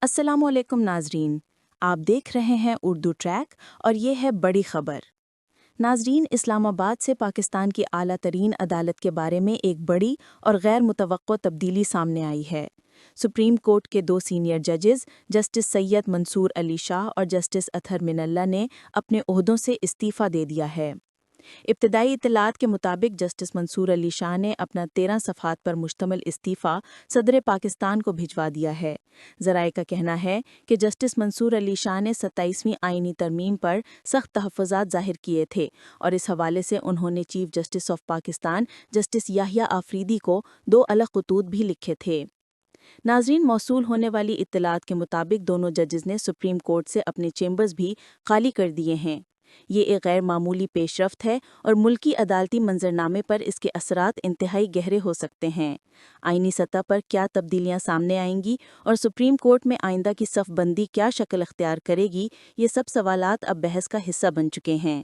السلام علیکم ناظرین، آپ دیکھ رہے ہیں اردو ٹریک اور یہ ہے بڑی خبر۔ ناظرین، اسلام آباد سے پاکستان کی اعلیٰ ترین عدالت کے بارے میں ایک بڑی اور غیر متوقع تبدیلی سامنے آئی ہے۔ سپریم کورٹ کے 2 سینئر ججز جسٹس سید منصور علی شاہ اور جسٹس اطہر من اللہ نے اپنے عہدوں سے استعفیٰ دے دیا ہے۔ ابتدائی اطلاعات کے مطابق جسٹس منصور علی شاہ نے اپنا 13 صفحات پر مشتمل استعفیٰ صدر پاکستان کو بھجوا دیا ہے۔ ذرائع کا کہنا ہے کہ جسٹس منصور علی شاہ نے 27ویں آئینی ترمیم پر سخت تحفظات ظاہر کیے تھے اور اس حوالے سے انہوں نے chief justice of Pakistan justice Yahya Afridi کو 2 الگ خطوط بھی لکھے تھے۔ ناظرین، موصول ہونے والی اطلاعات کے مطابق دونوں ججز نے سپریم کورٹ سے اپنے چیمبرز بھی خالی کر دیے ہیں۔ یہ ایک غیر معمولی پیش رفت ہے اور ملکی عدالتی منظرنامے پر اس کے اثرات انتہائی گہرے ہو سکتے ہیں۔ آئینی سطح پر کیا تبدیلیاں سامنے آئیں گی اور سپریم کورٹ میں آئندہ کی صف بندی کیا شکل اختیار کرے گی، یہ سب سوالات اب بحث کا حصہ بن چکے ہیں۔